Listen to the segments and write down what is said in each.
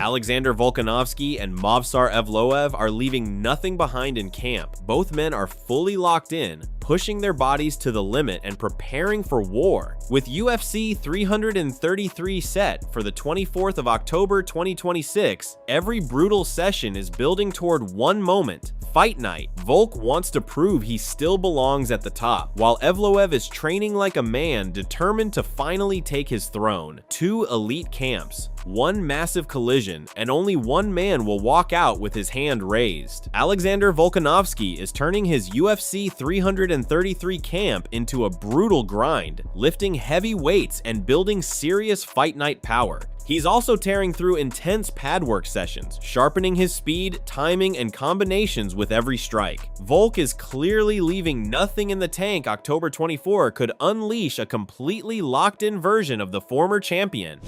Alexander Volkanovski and Movsar Evloev are leaving nothing behind in camp. Both men are fully locked in, pushing their bodies to the limit and preparing for war. With UFC 333 set for the 24th of October 2026, every brutal session is building toward one moment: fight night. Volk wants to prove he still belongs at the top, while Evloev is training like a man determined to finally take his throne. Two elite camps, one massive collision, and only one man will walk out with his hand raised. Alexander Volkanovski is turning his UFC 333 camp into a brutal grind, lifting heavy weights and building serious fight night power. He's also tearing through intense pad work sessions, sharpening his speed, timing, and combinations with every strike. Volk is clearly leaving nothing in the tank. October 24 could unleash a completely locked-in version of the former champion.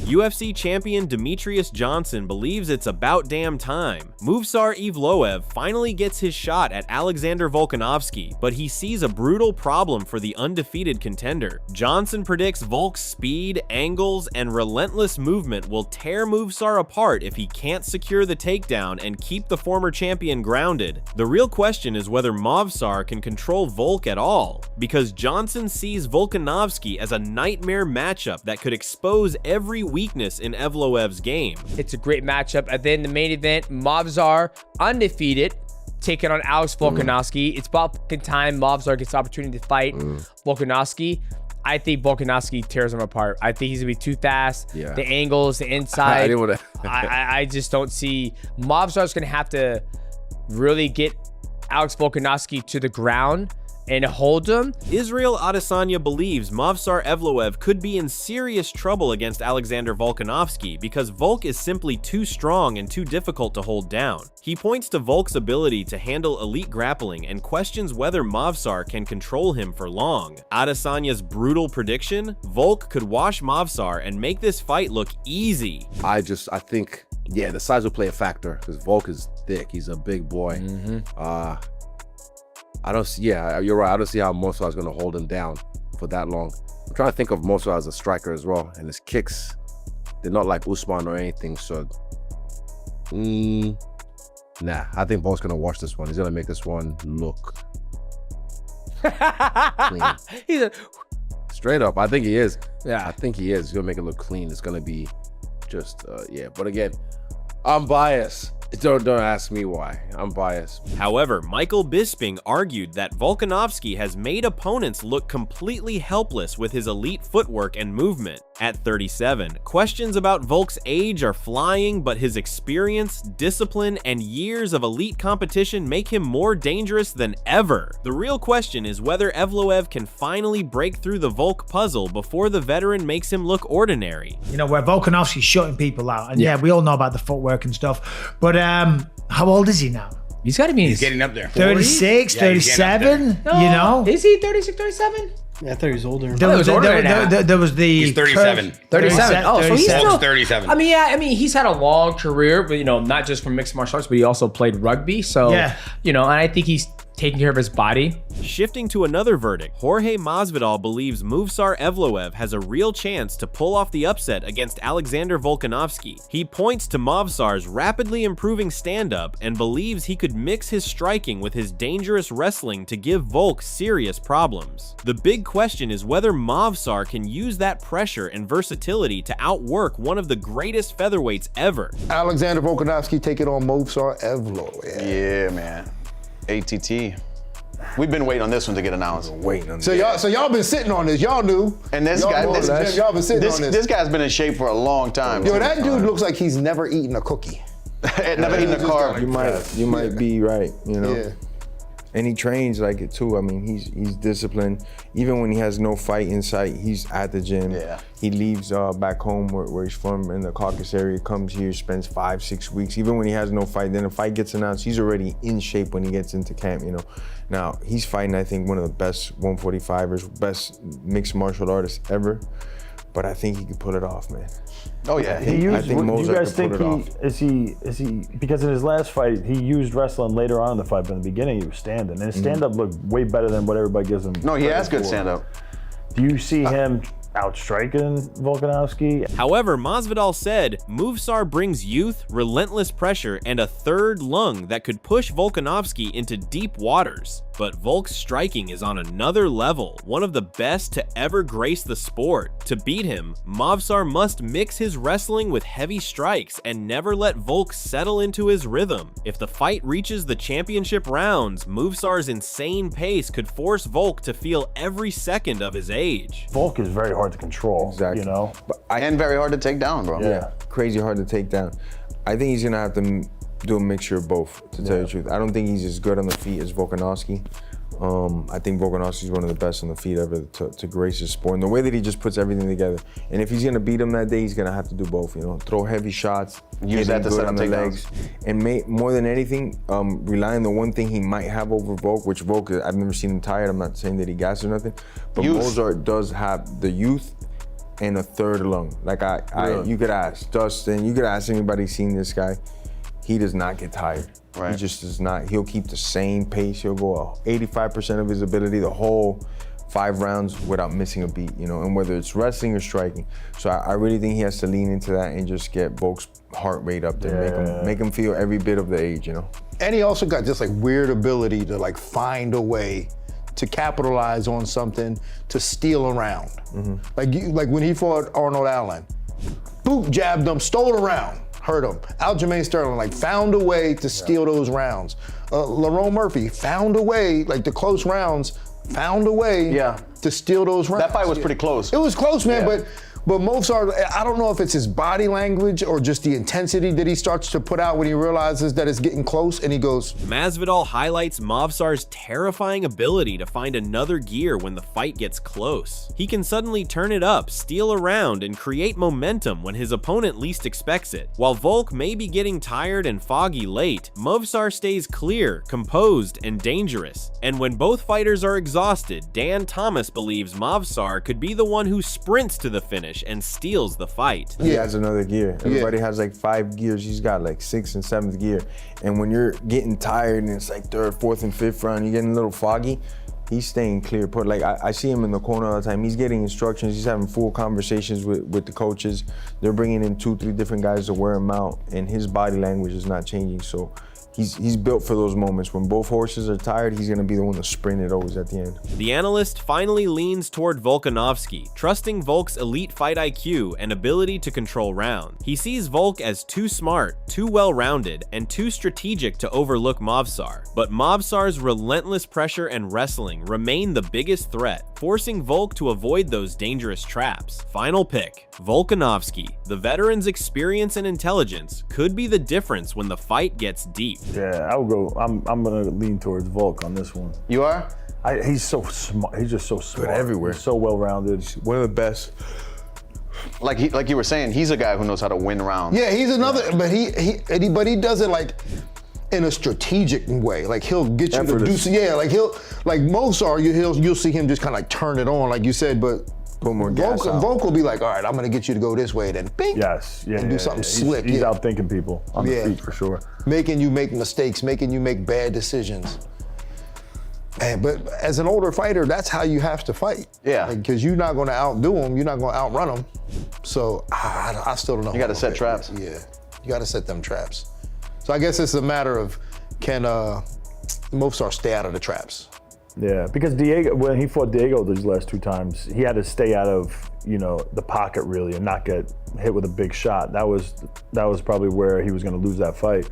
UFC champion Demetrious Johnson believes it's about damn time. Movsar Evloev finally gets his shot at Alexander Volkanovski, but he sees a brutal problem for the undefeated contender. Johnson predicts Volk's speed, angles, and relentless movement will tear Movsar apart if he can't secure the takedown and keep the former champion grounded. The real question is whether Movsar can control Volk at all, because Johnson sees Volkanovski as a nightmare matchup that could expose every weakness in Evloev's game. It's a great matchup. And then the main event, Movsar, undefeated, taking on Alex Volkanovski. It's about fucking time Movsar gets the opportunity to fight Volkanovski. I think Volkanovski tears him apart. I think he's gonna be too fast. Yeah. The angles, the inside. I just don't see. Movsar's gonna have to really get Alex Volkanovski to the ground and hold him. Israel Adesanya believes Movsar Evloev could be in serious trouble against Alexander Volkanovski because Volk is simply too strong and too difficult to hold down. He points to Volk's ability to handle elite grappling and questions whether Movsar can control him for long. Adesanya's brutal prediction: Volk could wash Movsar and make this fight look easy. I think, yeah, the size will play a factor because Volk is thick. He's a big boy. You're right. I don't see how Movsar is going to hold him down for that long. I'm trying to think of Movsar as a striker as well, and his kicks, they're not like Usman or anything, so nah, I think Volk's going to watch this one. He's going to make this one look clean. Straight up, I think he is. Yeah, I think he is. He's going to make it look clean. It's going to be just, yeah. But again, I'm biased. Don't ask me why. I'm biased. However, Michael Bisping argued that Volkanovski has made opponents look completely helpless with his elite footwork and movement. At 37, questions about Volk's age are flying, but his experience, discipline, and years of elite competition make him more dangerous than ever. The real question is whether Evloev can finally break through the Volk puzzle before the veteran makes him look ordinary. You know, where Volkanovski's shutting people out, and yeah, we all know about the footwork and stuff, but how old is he now? He's got to be. He's getting up there. 36, 37. No, you know, is he 36, 37? Yeah, I thought he was older. There was the. He's 37. 37. Oh, so he's still 37. I mean, yeah. I mean, he's had a long career, but not just from mixed martial arts, but he also played rugby. So yeah, and I think he's taking care of his body. Shifting to another verdict, Jorge Masvidal believes Movsar Evloev has a real chance to pull off the upset against Alexander Volkanovski. He points to Movsar's rapidly improving stand-up and believes he could mix his striking with his dangerous wrestling to give Volk serious problems. The big question is whether Movsar can use that pressure and versatility to outwork one of the greatest featherweights ever. Alexander Volkanovski taking on Movsar Evloev. Yeah, man. ATT. We've been waiting on this one to get announced. So y'all been sitting on this. Y'all knew. And this guy, y'all been sitting on this. This guy's been in shape for a long time. Yo, that dude looks like he's never eaten a cookie. Never eaten a carb. You might be right. Yeah. And he trains like it too. I mean, he's disciplined. Even when he has no fight in sight, he's at the gym. Yeah. He leaves back home where he's from in the Caucasus area, comes here, spends 5-6 weeks. Even when he has no fight, then a fight gets announced, he's already in shape when he gets into camp, you know. Now, he's fighting, I think, one of the best 145ers, best mixed martial artists ever. But I think he could pull it off, man. Oh yeah. I think do you Movsar guys could pull think it off. is he because in his last fight he used wrestling later on in the fight, but in the beginning he was standing, and his stand-up looked way better than what everybody gives him. No, he credit has good for. stand-up. Do you see him outstriking Volkanovski? However, Masvidal said Movsar brings youth, relentless pressure, and a third lung that could push Volkanovski into deep waters. But Volk's striking is on another level, one of the best to ever grace the sport. To beat him, Movsar must mix his wrestling with heavy strikes and never let Volk settle into his rhythm. If the fight reaches the championship rounds, Movsar's insane pace could force Volk to feel every second of his age. Volk is very hard to control. Exactly. You know. And very hard to take down, bro. Yeah. Crazy hard to take down. I think he's gonna have to do a mixture of both, to tell you the truth. I don't think he's as good on the feet as Volkanovski. I think Volkanovski's one of the best on the feet ever to grace his sport. And the way that he just puts everything together. And if he's gonna beat him that day, he's gonna have to do both, you know, throw heavy shots, Use hit that him to good set on up the takedowns. legs, and more than anything, rely on the one thing he might have over Volk, which Volk, I've never seen him tired. I'm not saying that he gassed or nothing, but Youth. Movsar does have the youth and a third lung. Like you could ask Dustin, you could ask anybody seen this guy. He does not get tired. Right. He just does not. He'll keep the same pace. He'll go 85% of his ability the whole 5 rounds without missing a beat, you know, and whether it's wrestling or striking. So I really think he has to lean into that and just get Volk's heart rate up there, make him feel every bit of the age, you know. And he also got just like weird ability to like find a way to capitalize on something, to steal around. Like when he fought Arnold Allen, boop, jabbed him, stole around, hurt him. Aljamain Sterling like found a way to steal those rounds. Lerone Murphy found a way, like the close rounds, found a way to steal those rounds. That fight was pretty close. It was close, man, Yeah. but Movsar, I don't know if it's his body language or just the intensity that he starts to put out when he realizes that it's getting close, and he goes. Masvidal highlights Movsar's terrifying ability to find another gear when the fight gets close. He can suddenly turn it up, steal around, and create momentum when his opponent least expects it. While Volk may be getting tired and foggy late, Movsar stays clear, composed, and dangerous. And when both fighters are exhausted, Dan Thomas believes Movsar could be the one who sprints to the finish and steals the fight. He has another gear. Everybody has like 5 gears. He's got like 6th and 7th gear. And when you're getting tired and it's like 3rd, 4th, and 5th round, you're getting a little foggy, he's staying clear put. Like I see him in the corner all the time. He's getting instructions. He's having full conversations with the coaches. They're bringing in 2-3 different guys to wear him out, and his body language is not changing. So he's built for those moments. When both horses are tired, he's gonna be the one to sprint it always at the end. The analyst finally leans toward Volkanovski, trusting Volk's elite fight IQ and ability to control rounds. He sees Volk as too smart, too well-rounded, and too strategic to overlook Movsar. But Movsar's relentless pressure and wrestling remain the biggest threat, forcing Volk to avoid those dangerous traps. Final pick, Volkanovski. The veteran's experience and intelligence could be the difference when the fight gets deep. Yeah, I would go. I'm gonna lean towards Volk on this one. You are? He's so smart. He's just so smart. everywhere. He's so well-rounded. One of the best. Like you were saying, he's a guy who knows how to win rounds. Yeah, he's another, but he does it like in a strategic way. Like he'll get you to do, like Movsar, you'll see him just kind of like turn it on, like you said, but Put more gas out. Volk will be like, all right, I'm gonna get you to go this way, then bing. Yes, yeah, and do something slick. He's outthinking people on the feet for sure. Making you make mistakes, making you make bad decisions. But as an older fighter, that's how you have to fight. Yeah. Because you're not gonna outdo him, you're not gonna outrun him. So I still don't know. You gotta set traps. Yeah, you gotta set them traps. So I guess it's a matter of can Movsar stay out of the traps? Yeah, because Diego, when he fought Diego these last 2 times, he had to stay out of, the pocket really and not get hit with a big shot. That was probably where he was going to lose that fight.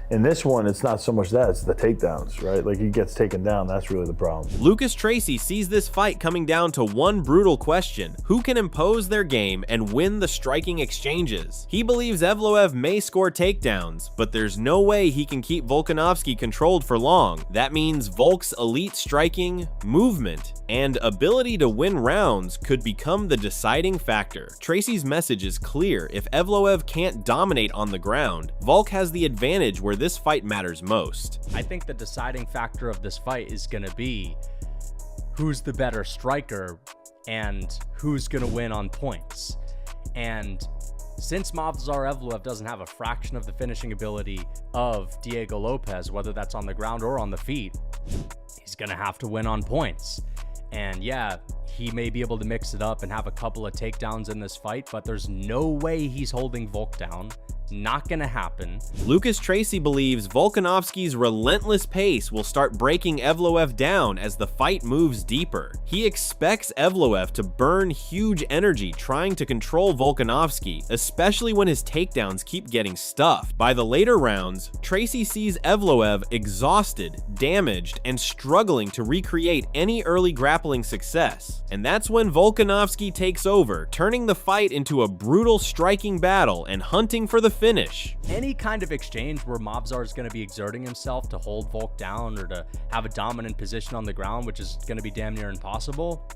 In this one, it's not so much that, it's the takedowns, right? Like he gets taken down, that's really the problem. Lucas Tracy sees this fight coming down to one brutal question: who can impose their game and win the striking exchanges? He believes Evloev may score takedowns, but there's no way he can keep Volkanovski controlled for long. That means Volk's elite striking, movement, and ability to win rounds could become the deciding factor. Tracy's message is clear: if Evloev can't dominate on the ground, Volk has the advantage where this fight matters most. I think the deciding factor of this fight is going to be who's the better striker and who's going to win on points. And since Movsar Evloev doesn't have a fraction of the finishing ability of Diego Lopez, whether that's on the ground or on the feet, he's going to have to win on points. And yeah, he may be able to mix it up and have a couple of takedowns in this fight, but there's no way he's holding Volk down. Not gonna happen. Lucas Tracy believes Volkanovski's relentless pace will start breaking Evloev down as the fight moves deeper. He expects Evloev to burn huge energy trying to control Volkanovski, especially when his takedowns keep getting stuffed. By the later rounds, Tracy sees Evloev exhausted, damaged, and struggling to recreate any early grappling success. And that's when Volkanovski takes over, turning the fight into a brutal striking battle and hunting for the finish. Any kind of exchange where Movsar is going to be exerting himself to hold Volk down or to have a dominant position on the ground, which is going to be damn near impossible.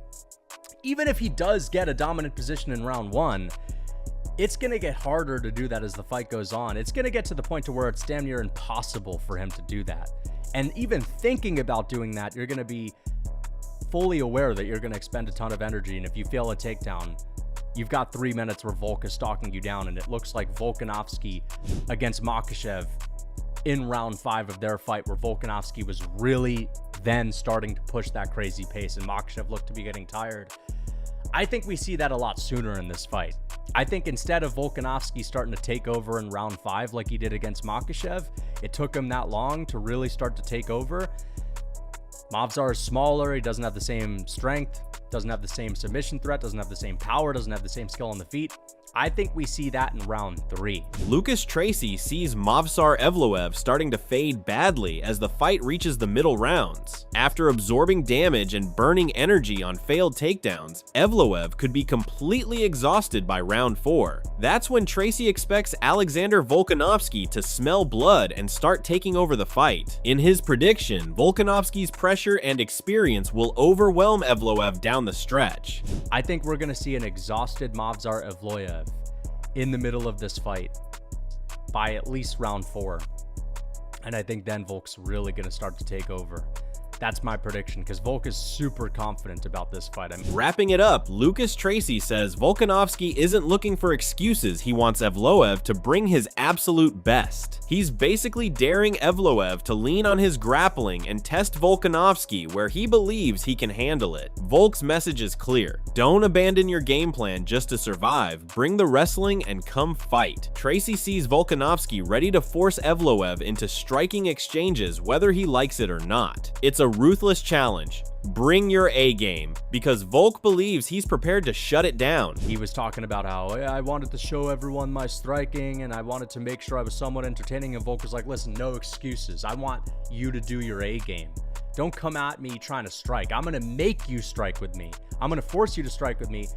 Even if he does get a dominant position in round one, it's going to get harder to do that as the fight goes on. It's going to get to the point to where it's damn near impossible for him to do that. And even thinking about doing that, you're going to be fully aware that you're going to expend a ton of energy. And if you fail a takedown, you've got 3 minutes where Volk is stalking you down, and it looks like Volkanovski against Makhachev in round 5 of their fight, where Volkanovski was really then starting to push that crazy pace and Makhachev looked to be getting tired. I think we see that a lot sooner in this fight. I think instead of Volkanovski starting to take over in round 5 like he did against Makhachev, it took him that long to really start to take over. Movsar is smaller, he doesn't have the same strength, doesn't have the same submission threat, doesn't have the same power, doesn't have the same skill on the feet. I think we see that in round 3. Lucas Tracy sees Movsar Evloev starting to fade badly as the fight reaches the middle rounds. After absorbing damage and burning energy on failed takedowns, Evloev could be completely exhausted by round 4. That's when Tracy expects Alexander Volkanovski to smell blood and start taking over the fight. In his prediction, Volkanovski's pressure and experience will overwhelm Evloev down the stretch. I think we're going to see an exhausted Movsar Evloev in the middle of this fight by at least round 4. And I think then Volk's really going to start to take over. That's my prediction, because Volk is super confident about this fight. Wrapping it up, Lucas Tracy says Volkanovski isn't looking for excuses. He wants Evloev to bring his absolute best. He's basically daring Evloev to lean on his grappling and test Volkanovski where he believes he can handle it. Volk's message is clear: don't abandon your game plan just to survive. Bring the wrestling and come fight. Tracy sees Volkanovski ready to force Evloev into striking exchanges whether he likes it or not. It's a ruthless challenge. Bring your A game, because Volk believes he's prepared to shut it down. He was talking about how I wanted to show everyone my striking and I wanted to make sure I was somewhat entertaining, and Volk was like, listen, no excuses. I want you to do your A game. Don't come at me trying to strike. I'm going to make you strike with me. I'm going to force you to strike with me.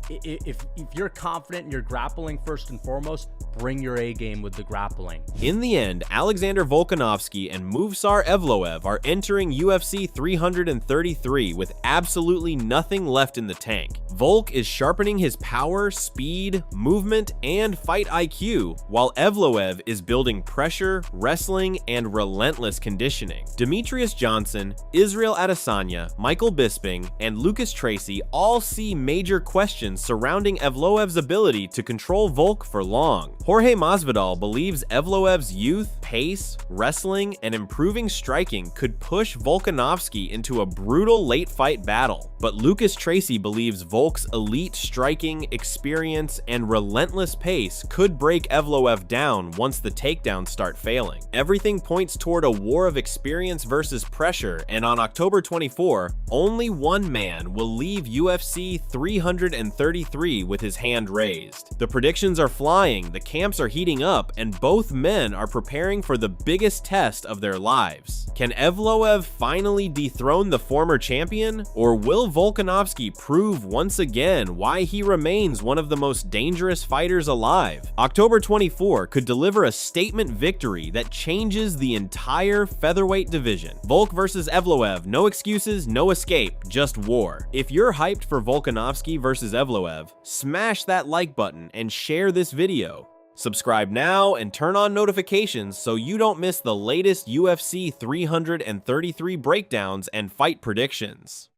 If you're confident in your grappling first and foremost, bring your A game with the grappling. In the end, Alexander Volkanovski and Movsar Evloev are entering UFC 333 with absolutely nothing left in the tank. Volk is sharpening his power, speed, movement, and fight IQ, while Evloev is building pressure, wrestling, and relentless conditioning. Demetrious Johnson, Israel Adesanya, Michael Bisping, and Lucas Tracy all see major questions surrounding Evloev's ability to control Volk for long. Jorge Masvidal believes Evloev's youth, pace, wrestling, and improving striking could push Volkanovski into a brutal late fight battle. But Lucas Tracy believes Volk's elite striking, experience, and relentless pace could break Evloev down once the takedowns start failing. Everything points toward a war of experience versus pressure, and on October 24, only one man will leave UFC 333 33 with his hand raised. The predictions are flying, the camps are heating up, and both men are preparing for the biggest test of their lives. Can Evloev finally dethrone the former champion? Or will Volkanovski prove once again why he remains one of the most dangerous fighters alive? October 24 could deliver a statement victory that changes the entire featherweight division. Volk versus Evloev, no excuses, no escape, just war. If you're hyped for Volkanovski versus Evloev, smash that like button and share this video. Subscribe now and turn on notifications so you don't miss the latest UFC 333 breakdowns and fight predictions.